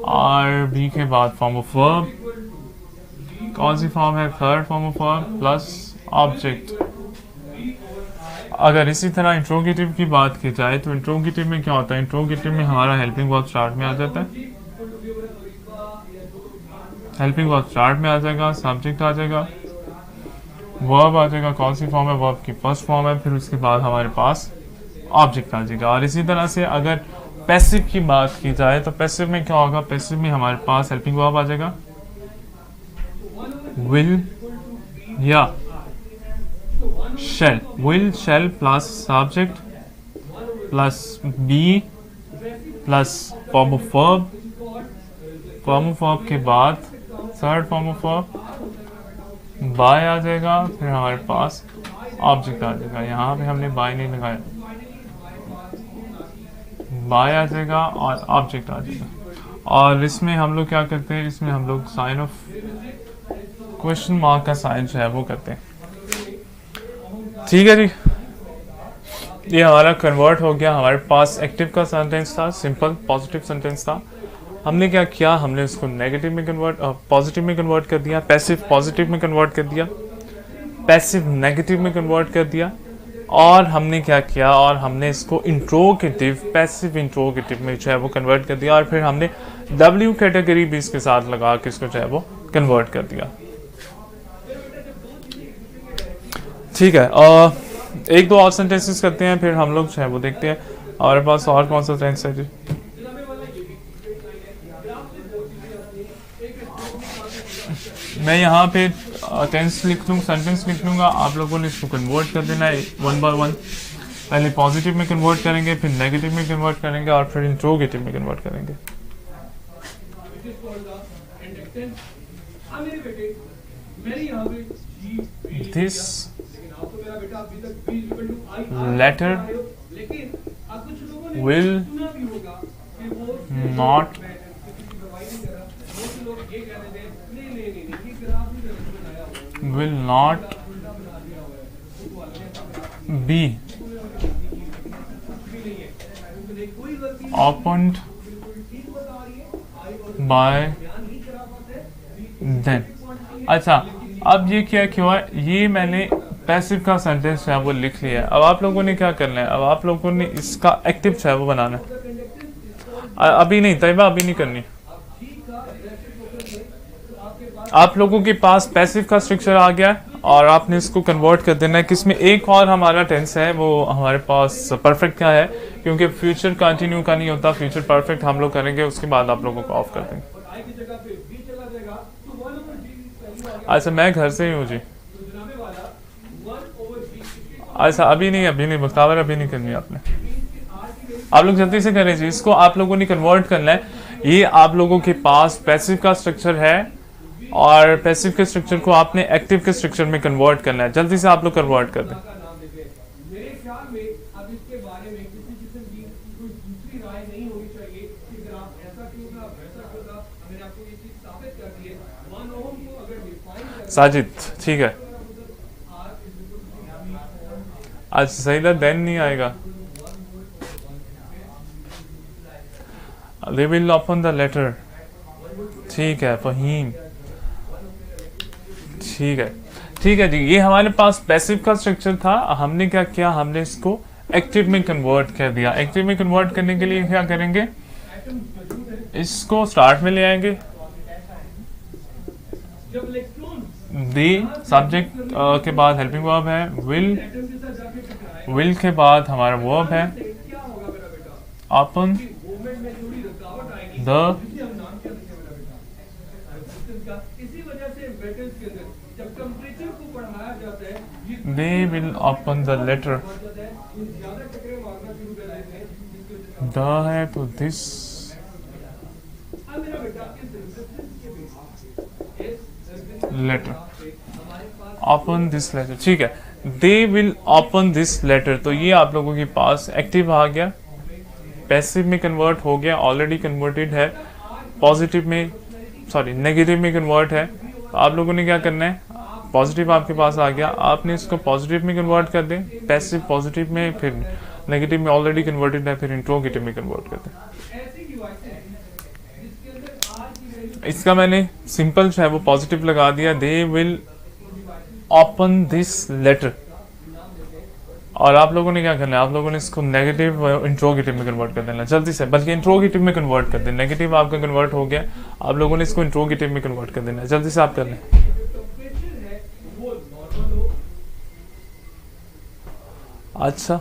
और बी के बाद फॉर्म ऑफ वर्ब। कौन सी फॉर्म है? Third form of verb plus object. अगर इसी तरह इंट्रोगेटिव की बात की जाए तो इंट्रोगेटिव में क्या होता है? इंट्रोगेटिव में हमारा हेल्पिंग वर्ब स्टार्ट में आ जाता है, हेल्पिंग वर्ब स्टार्ट में आ जाएगा, सब्जेक्ट आ जाएगा, वर्ब आ जाएगा। कौन सी फॉर्म है? वर्ब की फर्स्ट फॉर्म है, फिर उसके बाद हमारे पास ऑब्जेक्ट आ जाएगा। और इसी तरह से अगर पैसिव की बात की जाए तो पैसिव में क्या होगा? पैसिव में हमारे पास हेल्पिंग वर्ब आ जाएगा विल या shall, will shall plus subject plus be plus form of verb, form of verb के बाद third form of verb by आ जाएगा, फिर हमारे पास ऑब्जेक्ट आ जाएगा। यहाँ पे हमने बाय नहीं लगाया, बाय आ जाएगा और ऑब्जेक्ट आ जाएगा। और इसमें हम लोग क्या करते हैं? इसमें हम लोग साइन ऑफ क्वेश्चन मार्क का साइन जो है वो करते हैं। ठीक है जी, ये हमारा कन्वर्ट हो गया। हमारे पास एक्टिव का सेंटेंस था, सिंपल पॉजिटिव सेंटेंस था। हमने क्या किया? हमने उसको नेगेटिव में कन्वर्ट, पॉजिटिव में कन्वर्ट कर दिया, पैसिव पॉजिटिव में कन्वर्ट कर दिया, पैसिव नेगेटिव में कन्वर्ट कर दिया, और हमने क्या किया, और हमने इसको इंट्रोगेटिव, पैसिव इंट्रोगेटिव में जो है वो कन्वर्ट कर दिया, और फिर हमने W कैटेगरी भी इसके साथ लगा के इसको जो है वो कन्वर्ट कर दिया। ठीक है, और एक दो और सेंटेंसेस करते हैं, फिर हम लोग जो है वो देखते हैं हमारे पास और कौन सा टेंस है जी। मैं यहाँ पे टेंस लिख लूँ, सेंटेंस लिख लूँगा, आप लोगों ने इसको कन्वर्ट कर देना है वन बाय वन। पहले पॉजिटिव में कन्वर्ट करेंगे, फिर नेगेटिव में कन्वर्ट करेंगे, और फिर इंट्रोगेटिव में कन्वर्ट करेंगे। This letter will not be opened by them। अच्छा, अब ये क्या हुआ, ये मैंने पैसिव का सेंटेंस है वो लिख लिया है। अब आप लोगों ने क्या करना है, अब आप लोगों ने इसका एक्टिव है वो बनाना है। अभी नहीं तैयबा, अभी नहीं करनी। आप लोगों के पास पैसिव का स्ट्रक्चर आ गया है, और आपने इसको कन्वर्ट कर देना है किसमें। एक और हमारा टेंस है वो हमारे पास परफेक्ट का है, क्योंकि फ्यूचर कंटिन्यू का नहीं होता, फ्यूचर परफेक्ट हम लोग करेंगे, उसके बाद आप लोगों को ऑफ कर देंगे। अच्छा, मैं घर से ही हूँ जी। अच्छा, अभी नहीं मुख्ताबर, अभी नहीं करनी आपने। आप लोग जल्दी से करें जी, इसको आप लोगों ने कन्वर्ट करना है। ये आप लोगों के पास पैसिव का स्ट्रक्चर है, और पैसिव के स्ट्रक्चर को आपने एक्टिव के स्ट्रक्चर में कन्वर्ट करना है। जल्दी से आप लोग कन्वर्ट कर दें। साजिद, ठीक है। आज सहीदा देन नहीं आएगा। They will open the letter। ठीक है फहीम, ठीक है जी। ये हमारे पास पैसिव का स्ट्रक्चर था। हमने क्या किया, हमने इसको एक्टिव में कन्वर्ट कर दिया। एक्टिव में कन्वर्ट करने के लिए क्या करेंगे, इसको स्टार्ट में ले आएंगे। दी सब्जेक्ट के बाद हेल्पिंग वर्ब है, विल के बाद हमारा वर्ब है, open the, they will open the letter। The है तो this, letter, open this letter. ठीक है, they will open this letter. तो ये आप लोगों के पास एक्टिव आ गया, पैसिव में कन्वर्ट हो गया, ऑलरेडी कन्वर्टेड है, पॉजिटिव में सॉरी नेगेटिव में कन्वर्ट है। तो आप लोगों ने क्या करना है, पॉजिटिव आपके पास आ गया, आपने इसको पॉजिटिव में कन्वर्ट कर दें, पैसिव पॉजिटिव में, फिर नेगेटिव में ऑलरेडी कन्वर्टेड है, फिर इंट्रोगेटिव में कन्वर्ट कर दें। इसका मैंने सिंपल जो है वो पॉजिटिव लगा दिया, they will open this letter. और आप लोगों ने क्या करना है, आप लोगों ने इसको नेगेटिव इंट्रोगेटिव में कन्वर्ट कर देना जल्दी से, बल्कि इंट्रोगेटिव में कन्वर्ट कर देना। नेगेटिव आपका कन्वर्ट हो गया, आप लोगों ने इसको इंट्रोगेटिव में कन्वर्ट कर देना जल्दी से आप कर लें। अच्छा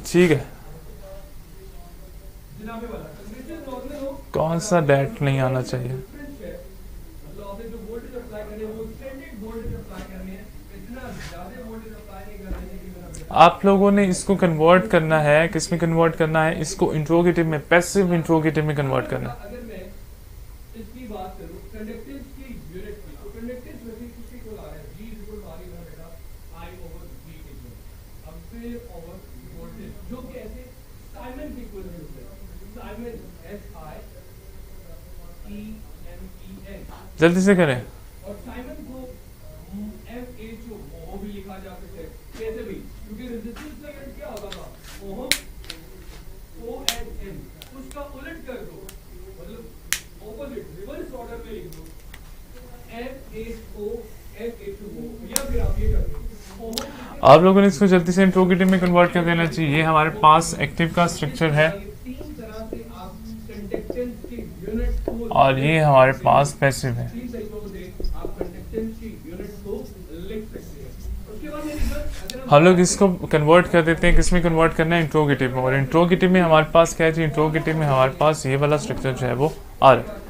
ठीक है, कौन सा डेट नहीं आना चाहिए, आप लोगों ने इसको कन्वर्ट करना है, किसमें कन्वर्ट करना है, इसको इंट्रोगेटिव में, पैसिव इंट्रोगेटिव में कन्वर्ट करना है। जल्दी से करें। आप लोगों ने इसको जल्दी से इंट्रोगेटिव में कन्वर्ट कर देना चाहिए। ये हमारे पास एक्टिव का स्ट्रक्चर है और ये हमारे पास पैसिव है। हम लोग इसको कन्वर्ट कर देते हैं, किसमें कन्वर्ट करना है, इंट्रोगेटिव में। और इंट्रोगेटिव में हमारे पास क्या है जी, इंट्रोगेटिव में हमारे पास ये वाला स्ट्रक्चर जो है वो आ रहा है।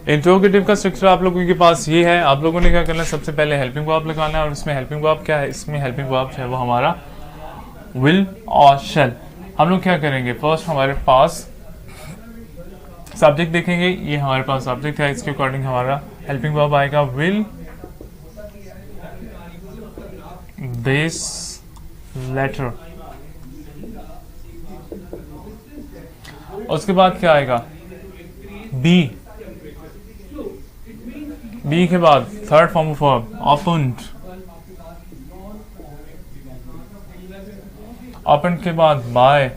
इंट्रोगेटिव का स्ट्रक्चर आप लोगों के पास ये है। आप लोगों ने क्या करना है, सबसे पहले हेल्पिंग वर्ब लगाना है। और इसमें हेल्पिंग वर्ब क्या है, इसमें हेल्पिंग वर्ब है वो हमारा विल और शैल। हम लोग क्या करेंगे, फर्स्ट हमारे पास सब्जेक्ट देखेंगे, ये हमारे पास सब्जेक्ट है, इसके अकॉर्डिंग हमारा हेल्पिंग वर्ब आएगा विल दिस लेटर। उसके बाद क्या आएगा, बी। बी के बाद third form of verb opened. Open के बाद बाय।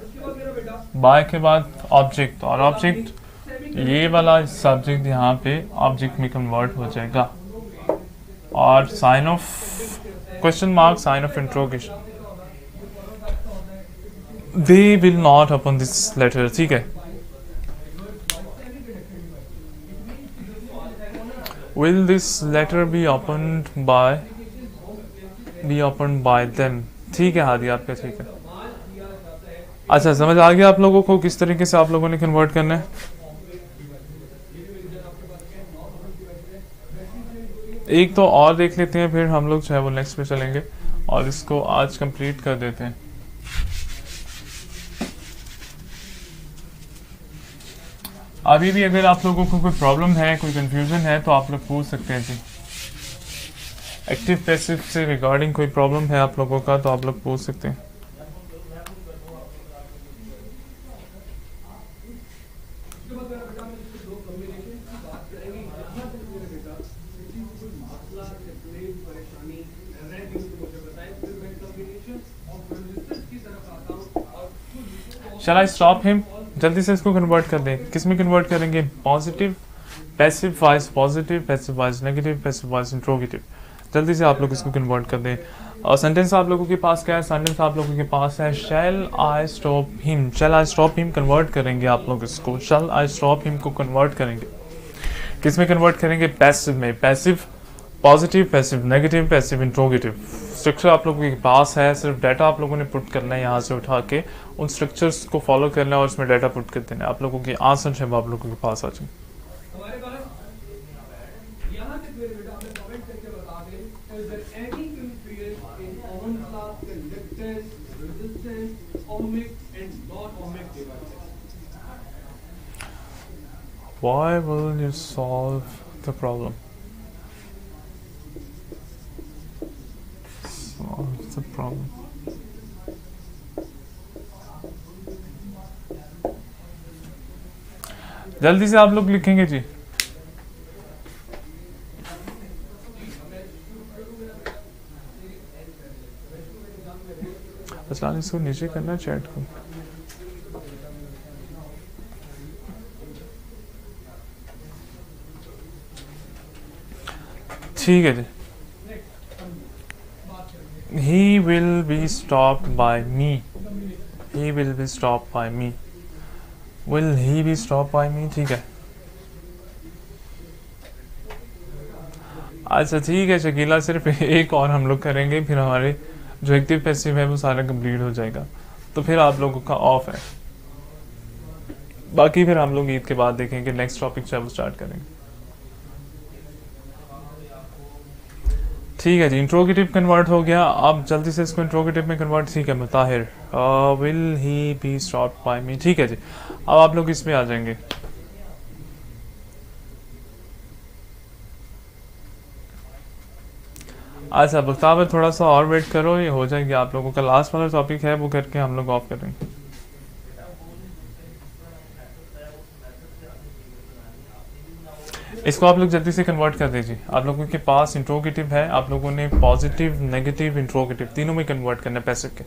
बाय के बाद ऑब्जेक्ट। और ऑब्जेक्ट ये वाला सब्जेक्ट यहाँ पे ऑब्जेक्ट में कन्वर्ट हो जाएगा। और sign of question mark, sign of interrogation. They will not open this letter, ठीक है। Will this letter be opened by them? ठीक है हादी आपका, ठीक है। अच्छा, समझ आ गया आप लोगों को किस तरीके से आप लोगों ने कन्वर्ट करना है। एक तो और देख लेते हैं, फिर हम लोग जो है वो नेक्स्ट पे चलेंगे और इसको आज कंप्लीट कर देते हैं। अभी भी अगर आप लोगों को कोई प्रॉब्लम है, कोई कंफ्यूजन है तो आप लोग पूछ सकते हैं जी। एक्टिव पैसिव से रिगार्डिंग कोई प्रॉब्लम है आप लोगों का तो आप लोग पूछ सकते हैं। Shall I stop him? जल्दी से इसको कन्वर्ट कर दें। किस में कन्वर्ट करेंगे, positive passive voice positive, passive voice negative, passive voice interrogative. जल्दी से आप लोग इसको कन्वर्ट कर दें। और सेंटेंस आप लोगों के पास क्या है, सेंटेंस आप लोगों के पास है shall I stop him. Shall I stop him convert करेंगे आप लोग इसको। शैल आई स्टॉप हिम को कन्वर्ट करेंगे, किस में कन्वर्ट करेंगे, पैसिव में। Passive positive, passive negative, passive interrogative. Structure आप लोगों के पास है, सिर्फ डाटा आप लोगों ने पुट करना है यहाँ से उठा के, उन स्ट्रक्चर्स को फॉलो करना है और उसमें डाटा पुट कर देना है। आप लोगों की आंसर है वो आप लोगों के पास आ जाए। Why will you solve the problem? Solve the problem. जल्दी से आप लोग लिखेंगे जी। अच्छा, इसको नीचे करना चैट को। ठीक है जी। He will be stopped by me. He will be stopped by me. Will he be stopped by me? ठीक है। अच्छा ठीक है शकीला, सिर्फ एक और हम लोग करेंगे, फिर हमारे जो एक्टिव पैसिव है वो सारा कंप्लीट हो जाएगा, तो फिर आप लोगों का ऑफ है। बाकी फिर हम लोग ईद के बाद देखेंगे, नेक्स्ट टॉपिक जो है वो स्टार्ट करेंगे। ठीक है जी, इंट्रोगेटिव कन्वर्ट हो गया। आप जल्दी से इसको इंट्रोगेटिव में कन्वर्ट, ठीक है। Mutahir will he be stopped by me, ठीक है जी। अब आप लोग इसमें आ जाएंगे। अच्छा बख्तावर, थोड़ा सा और वेट करो, ये हो जाएगी। आप लोगों का लास्ट वाला टॉपिक है वो करके हम लोग ऑफ करेंगे। इसको आप लोग जल्दी से कन्वर्ट कर दीजिए। आप लोगों के पास इंट्रोगेटिव है, आप लोगों ने पॉजिटिव, नेगेटिव, इंट्रोगेटिव तीनों में कन्वर्ट करना है पैसिव के।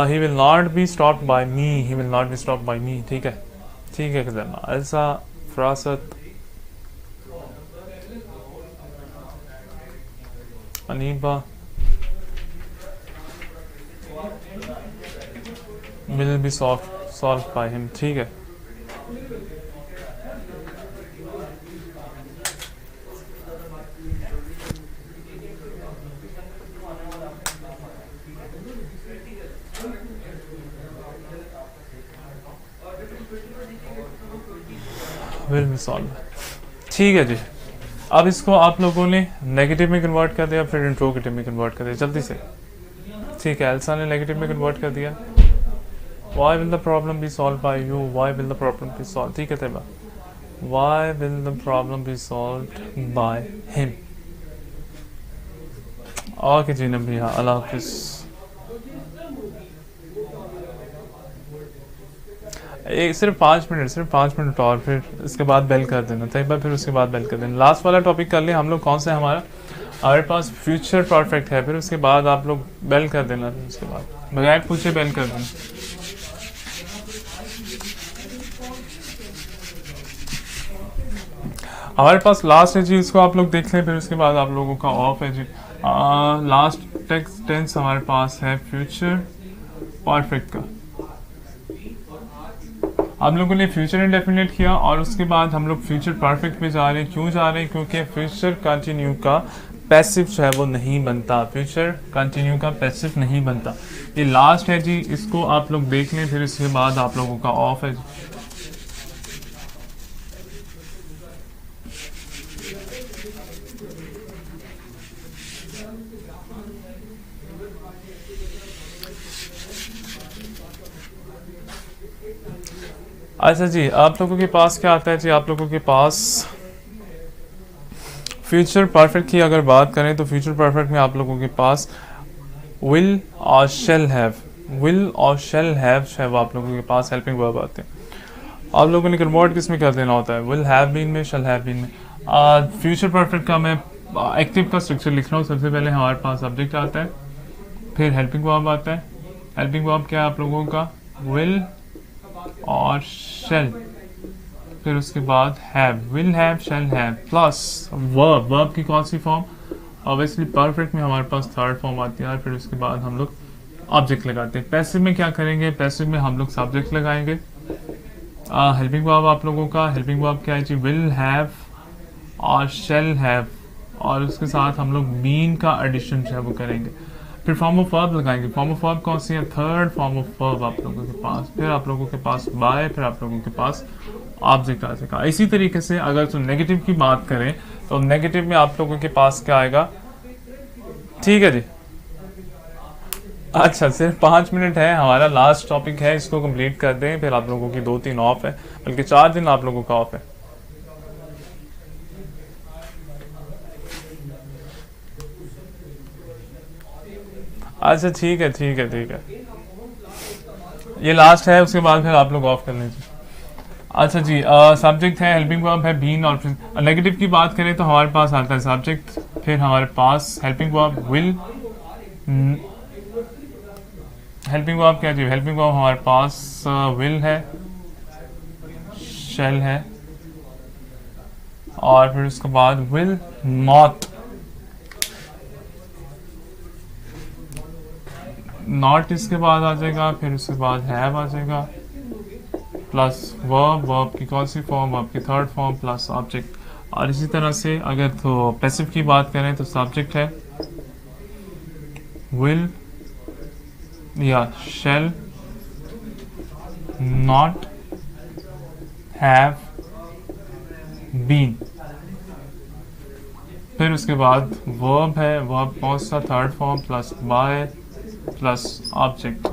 He will not be stop by me, he will not be stop by me. ठीक है, ठीक है खजाना, ऐसा Farasat, Aniba will be solve by him. ठीक है, विल बी सॉल्व। ठीक है जी, अब इसको आप लोगों ने नेगेटिव में कन्वर्ट कर दिया, फिर इंट्रोगेटिव में कन्वर्ट कर दिया जल्दी से। ठीक है, एल्सा ने नेगेटिव में कन्वर्ट कर दिया। Why will the problem be solved by you? Why will the problem be solved? ठीक है Tayyaba, Why will the problem be solved by him? Okay जी नबी, हाँ, अल्लाह हाफिज। सिर्फ 5 मिनट, सिर्फ 5 मिनट और फिर इसके बाद बेल कर देना तैयबा, फिर उसके बाद बेल कर देना। लास्ट वाला टॉपिक कर लिया हम लोग, कौन सा है हमारे पास फ्यूचर परफेक्ट है, फिर उसके बाद आप लोग बेल कर देना, फिर उसके बाद बगैर पूछे बेल कर देना। हमारे पास लास्ट है जी, इसको आप लोग देख लें, फिर उसके बाद आप लोगों का ऑफ है जी। लास्ट टेंस हमारे पास है फ्यूचर परफेक्ट का। हम लोगों ने फ्यूचर इंडेफिनिट किया और उसके बाद हम लोग फ्यूचर परफेक्ट पे जा रहे हैं। क्यों जा रहे हैं? क्योंकि फ्यूचर कंटिन्यू का पैसिव जो है वो नहीं बनता, फ्यूचर कंटिन्यू का पैसिव नहीं बनता। ये लास्ट है जी, इसको आप लोग देख लें, फिर इसके बाद आप लोगों का ऑफ है जी। अच्छा जी, आप लोगों के पास क्या आता है जी? आप लोगों के पास फ्यूचर परफेक्ट की अगर बात करें तो फ्यूचर परफेक्ट में आप लोगों के पास विल और शेल हैव, विल और शेल हैव है वो आप लोगों के पास हेल्पिंग वर्ब आते हैं। आप लोगों ने कन्वर्ट किस में कर देना होता है? विल हैव बीन में, शेल हैव बीन में। फ्यूचर परफेक्ट का मैं एक्टिव का स्ट्रक्चर लिख रहा हूँ। सबसे पहले हमारे पास सब्जेक्ट आता है, फिर हेल्पिंग वर्ब आता है। हेल्पिंग वर्ब क्या है आप लोगों का? विल और शेल, फिर उसके बाद have, will have, shall have plus verb. Verb की कौन सी फॉर्म? ऑब्वियसली परफेक्ट में हमारे पास थर्ड फॉर्म आती है, फिर उसके बाद हम लोग ऑब्जेक्ट लगाते हैं। पैसिव में क्या करेंगे? पैसिव में हम लोग सब्जेक्ट लगाएंगे। हेल्पिंग वर्ब आप लोगों का, हेल्पिंग वर्ब क्या है जी? विल हैव और शेल हैव, और उसके साथ हम लोग बीन का एडिशन जो है वो करेंगे। फिर फॉर्म ऑफ वर्ब लगाएंगे। फॉर्म ऑफ वर्ब कौन सी है? थर्ड फॉर्म ऑफ वर्ब आप लोगों के पास, फिर आप लोगों के पास बाय, फिर आप लोगों के पास ऑब्जेक्ट आ जाएगा। इसी तरीके से अगर तो नेगेटिव की बात करें तो नेगेटिव में आप लोगों के पास क्या आएगा? ठीक है जी, अच्छा सिर्फ 5 मिनट है, हमारा लास्ट टॉपिक है, इसको कंप्लीट कर दें, फिर आप लोगों की 2-3 ऑफ है, बल्कि 4 दिन आप लोगों का ऑफ है। अच्छा ठीक है, ठीक है, ठीक है, ये लास्ट है, उसके बाद फिर आप लोग ऑफ कर लीजिए। अच्छा जी, सब्जेक्ट है, हेल्पिंग वर्ब है बीन, और फिर नेगेटिव की बात करें तो हमारे पास आता है सब्जेक्ट, फिर हमारे पास helping verb will. Helping verb क्या जी? हेल्पिंग वर्ब हमारे पास विल है, शेल है, और फिर उसके बाद विल नॉट, नॉट इसके बाद आ जाएगा, फिर उसके बाद हैव आ जाएगा, प्लस वर्ब, वर्ब की कौन सी फॉर्म? वर्ब की थर्ड फॉर्म, प्लस ऑब्जेक्ट। और इसी तरह से अगर तो पैसिव की बात करें तो सब्जेक्ट है विल या शेल नॉट हैव बीन, फिर उसके बाद वर्ब है, वर्ब कौन सा? Third form, plus by, plus object.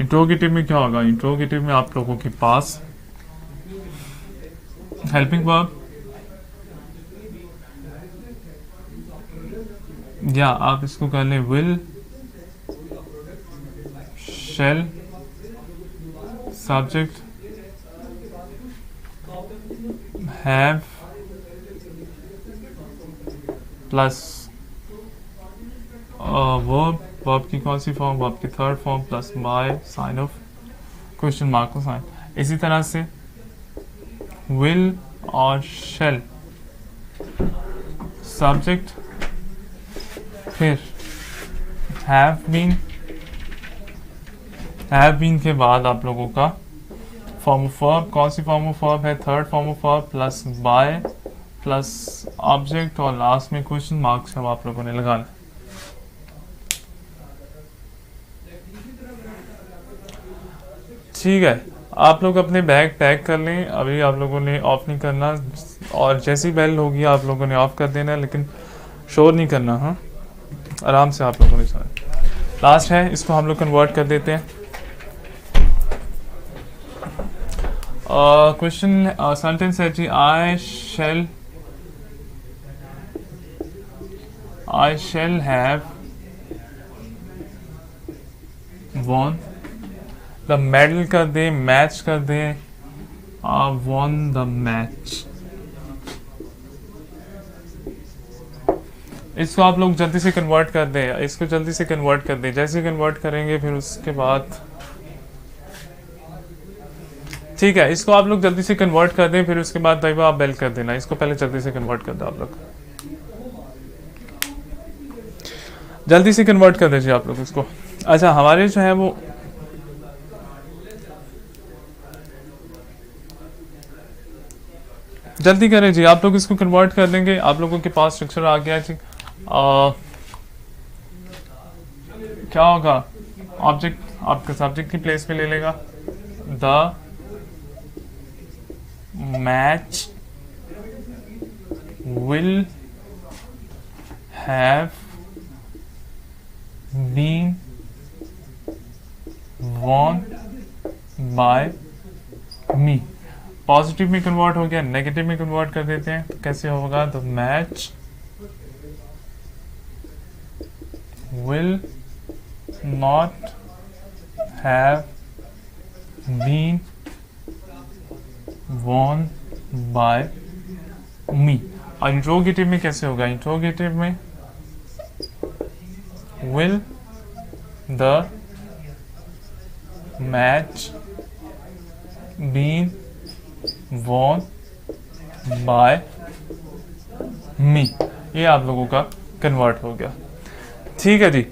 Interrogative में क्या होगा? इंट्रोगेटिव में आप लोगों के पास हेल्पिंग वर्ब, या आप इसको कर लें will, shall, subject, have plus verb की कौन सी फॉर्म, वर्ब की third form plus by sign of question mark का साइन। इसी तरह से विल और शेल सब्जेक्ट, फिर हैव बीन के बाद आप लोगों का फॉर्म ऑफ वर्ब, कौन सी फॉर्म ऑफ वर्ब है, third form of verb plus by plus object और लास्ट में क्वेश्चन मार्क सब आप लोगों ने लगाना। ठीक है, आप लोग अपने बैग पैक कर लें, अभी आप लोगों ने ऑफ नहीं करना, और जैसी बेल होगी आप लोगों ने ऑफ कर देना, लेकिन शोर नहीं करना। हाँ, आराम से आप लोगों ने चलना। लास्ट है, इसको हम लोग कन्वर्ट कर देते हैं। क्वेश्चन सेंटेंस है जी, I shall have won the medal कर दे, मैच कर दे, वॉन द मैच। इसको आप लोग जल्दी से कन्वर्ट कर दें, इसको जल्दी से कन्वर्ट कर दें। जैसे कन्वर्ट करेंगे फिर उसके बाद, ठीक है, इसको आप लोग जल्दी से कन्वर्ट कर दें, फिर उसके बाद तैयबा आप बेल कर देना। इसको पहले जल्दी से कन्वर्ट कर दो, आप लोग जल्दी से कन्वर्ट कर दीजिए आप लोग इसको। अच्छा, हमारे जो है वो जल्दी करें जी, आप लोग इसको कन्वर्ट कर देंगे। आप लोगों के पास स्ट्रक्चर आ गया जी। क्या होगा, ऑब्जेक्ट आपका सब्जेक्ट की प्लेस पे ले लेगा, the match will have been won by me. Positive में कन्वर्ट हो गया, नेगेटिव में कन्वर्ट कर देते हैं, तो कैसे होगा, the match will not have been won by me. और इंट्रोगेटिव में कैसे होगा, इंट्रोगेटिव में will the match been won by me. ये आप लोगों का कन्वर्ट हो गया। ठीक है जी,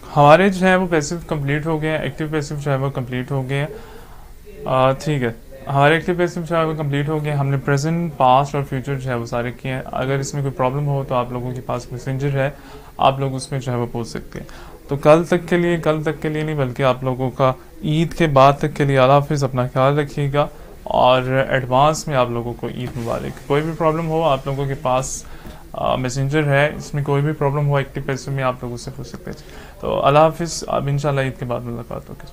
हमारे जो है वो पैसिव कंप्लीट हो गए हैं, एक्टिव पैसिव जो है वो कंप्लीट हो गए हैं। ठीक है, हमारे एक्टिव पैसिव जो है वो कंप्लीट हो गए। हमने प्रेजेंट, पास्ट और फ्यूचर जो है वो सारे किए हैं। अगर इसमें कोई प्रॉब्लम हो तो आप लोगों के पास मैसेंजर है, आप लोग उसमें जो है वो पूछ सकते हैं। तो कल तक के लिए नहीं, बल्कि आप लोगों का ईद के बाद तक के लिए अल्लाह हाफिज़, अपना ख्याल रखिएगा और एडवांस में आप लोगों को ईद मुबारक। कोई भी प्रॉब्लम हो आप लोगों के पास मैसेंजर है, इसमें कोई भी प्रॉब्लम हो एक्टिव पैसिव में आप लोग उससे पूछ सकते हैं। तो अल्लाह हाफिज़, अब इंशाल्लाह ईद के बाद मुलाकात होगी।